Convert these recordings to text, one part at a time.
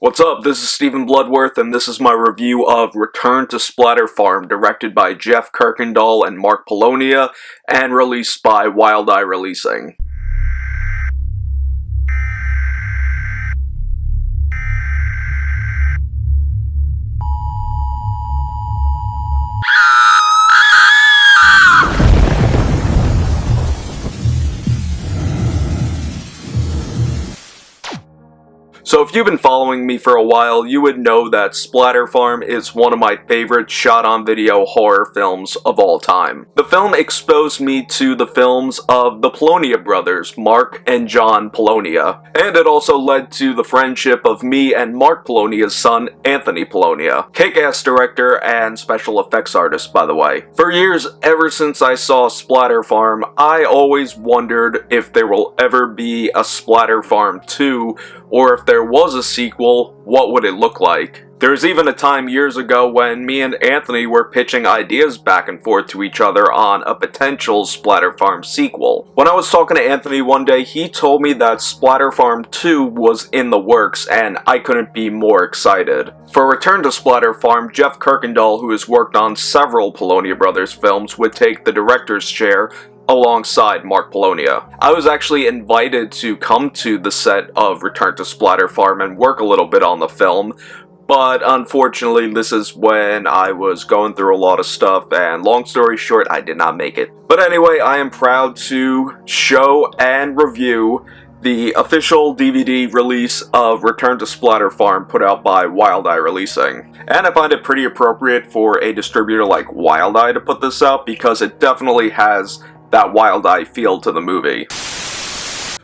What's up, this is Stephen Bloodworth, and this is my review of Return to Splatter Farm, directed by Jeff Kirkendall and Mark Polonia, and released by Wild Eye Releasing. So if you've been following me for a while, you would know that Splatter Farm is one of my favorite shot-on-video horror films of all time. The film exposed me to the films of the Polonia brothers, Mark and John Polonia, and it also led to the friendship of me and Mark Polonia's son, Anthony Polonia. Kick-ass director and special effects artist, by the way. For years, ever since I saw Splatter Farm, I always wondered if there will ever be a Splatter Farm 2, or if there was a sequel, what would it look like? There was even a time years ago when me and Anthony were pitching ideas back and forth to each other on a potential Splatter Farm sequel. When I was talking to Anthony one day, he told me that Splatter Farm 2 was in the works, and I couldn't be more excited. For Return to Splatter Farm, Jeff Kirkendall, who has worked on several Polonia Brothers films, would take the director's chair alongside Mark Polonia. I was actually invited to come to the set of Return to Splatter Farm and work a little bit on the film, but unfortunately this is when I was going through a lot of stuff, and long story short, I did not make it. But anyway, I am proud to show and review the official DVD release of Return to Splatter Farm put out by Wild Eye Releasing. And I find it pretty appropriate for a distributor like Wild Eye to put this out because it definitely has that Wild Eye feel to the movie.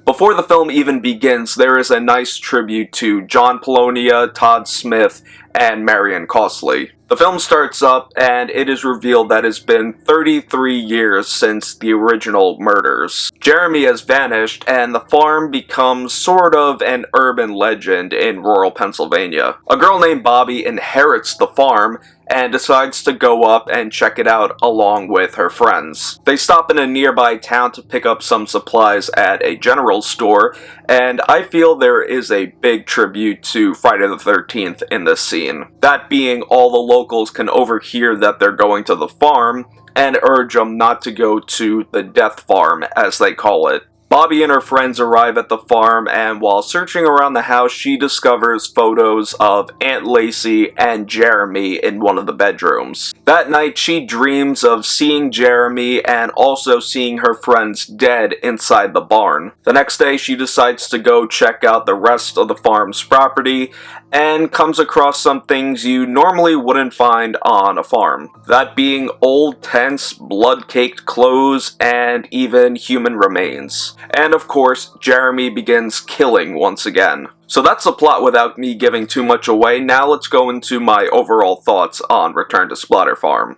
Before the film even begins, there is a nice tribute to John Polonia, Todd Smith, and Marion Costley. The film starts up, and it is revealed that it's been 33 years since the original murders. Jeremy has vanished, and the farm becomes sort of an urban legend in rural Pennsylvania. A girl named Bobby inherits the farm and decides to go up and check it out along with her friends. They stop in a nearby town to pick up some supplies at a general store, and I feel there is a big tribute to Friday the 13th in this scene. That being, all the locals can overhear that they're going to the farm and urge them not to go to the death farm, as they call it. Bobby and her friends arrive at the farm, and while searching around the house, she discovers photos of Aunt Lacey and Jeremy in one of the bedrooms. That night, she dreams of seeing Jeremy and also seeing her friends dead inside the barn. The next day, she decides to go check out the rest of the farm's property and comes across some things you normally wouldn't find on a farm. That being old tents, blood-caked clothes, and even human remains. And of course, Jeremy begins killing once again. So that's the plot without me giving too much away. Now let's go into my overall thoughts on Return to Splatter Farm.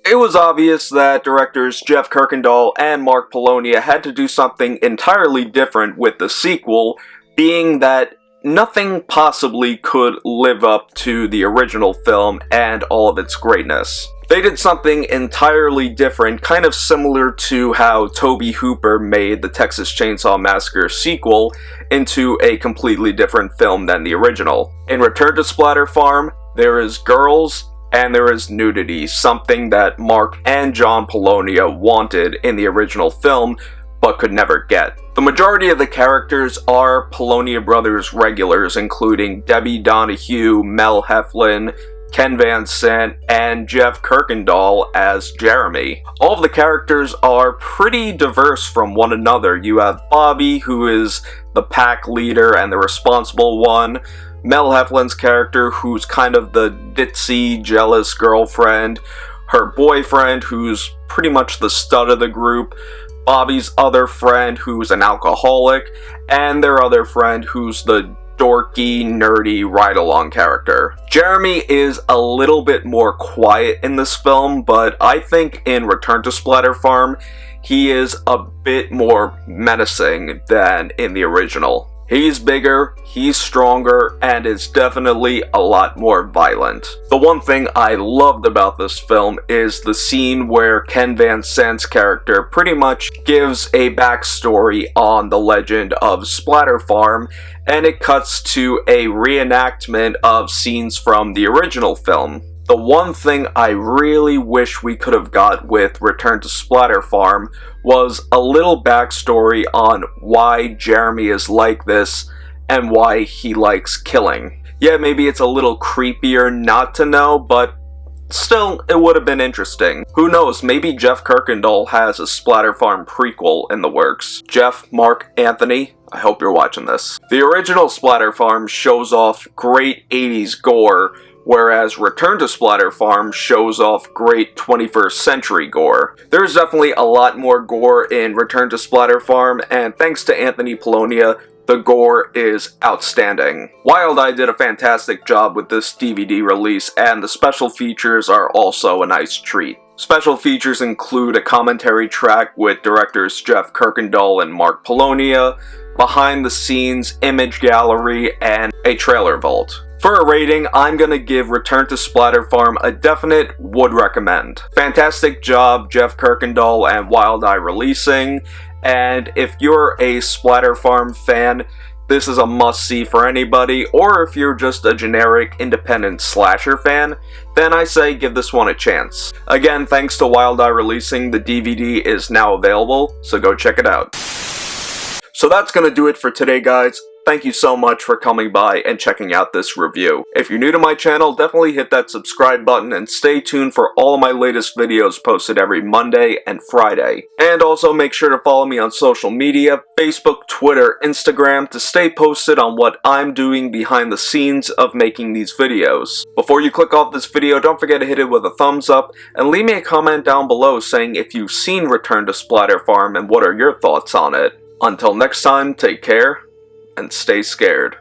It was obvious that directors Jeff Kirkendall and Mark Polonia had to do something entirely different with the sequel, being that nothing possibly could live up to the original film and all of its greatness. They did something entirely different, kind of similar to how Tobe Hooper made the Texas Chainsaw Massacre sequel into a completely different film than the original. In Return to Splatter Farm, there is girls and there is nudity, something that Mark and John Polonia wanted in the original film, but could never get. The majority of the characters are Polonia Brothers regulars, including Debbie Donahue, Mel Heflin, Ken Van Sant, and Jeff Kirkendall as Jeremy. All of the characters are pretty diverse from one another. You have Bobby, who is the pack leader and the responsible one, Mel Heflin's character, who's kind of the ditzy, jealous girlfriend, her boyfriend, who's pretty much the stud of the group, Bobby's other friend, who's an alcoholic, and their other friend, who's the dorky, nerdy, ride-along character. Jeremy is a little bit more quiet in this film, but I think in Return to Splatter Farm, he is a bit more menacing than in the original. He's bigger, he's stronger, and is definitely a lot more violent. The one thing I loved about this film is the scene where Ken Van Sant's character pretty much gives a backstory on the legend of Splatter Farm, and it cuts to a reenactment of scenes from the original film. The one thing I really wish we could have got with Return to Splatter Farm was a little backstory on why Jeremy is like this and why he likes killing. Yeah, maybe it's a little creepier not to know, but still, it would have been interesting. Who knows, maybe Jeff Kirkendall has a Splatter Farm prequel in the works. Jeff, Mark, Anthony, I hope you're watching this. The original Splatter Farm shows off great 80s gore, whereas Return to Splatter Farm shows off great 21st century gore. There's definitely a lot more gore in Return to Splatter Farm, and thanks to Anthony Polonia, the gore is outstanding. Wild Eye did a fantastic job with this DVD release, and the special features are also a nice treat. Special features include a commentary track with directors Jeff Kirkendall and Mark Polonia, behind the scenes image gallery, and a trailer vault. For a rating, I'm gonna give Return to Splatter Farm a definite would recommend. Fantastic job, Jeff Kirkendall and Wild Eye releasing, and if you're a Splatter Farm fan, this is a must-see for anybody, or if you're just a generic independent slasher fan, then I say give this one a chance. Again, thanks to Wild Eye releasing, the DVD is now available, so go check it out. So that's gonna do it for today, guys. Thank you so much for coming by and checking out this review. If you're new to my channel, definitely hit that subscribe button and stay tuned for all of my latest videos posted every Monday and Friday. And also make sure to follow me on social media, Facebook, Twitter, Instagram, to stay posted on what I'm doing behind the scenes of making these videos. Before you click off this video, don't forget to hit it with a thumbs up and leave me a comment down below saying if you've seen Return to Splatter Farm and what are your thoughts on it. Until next time, take care and stay scared.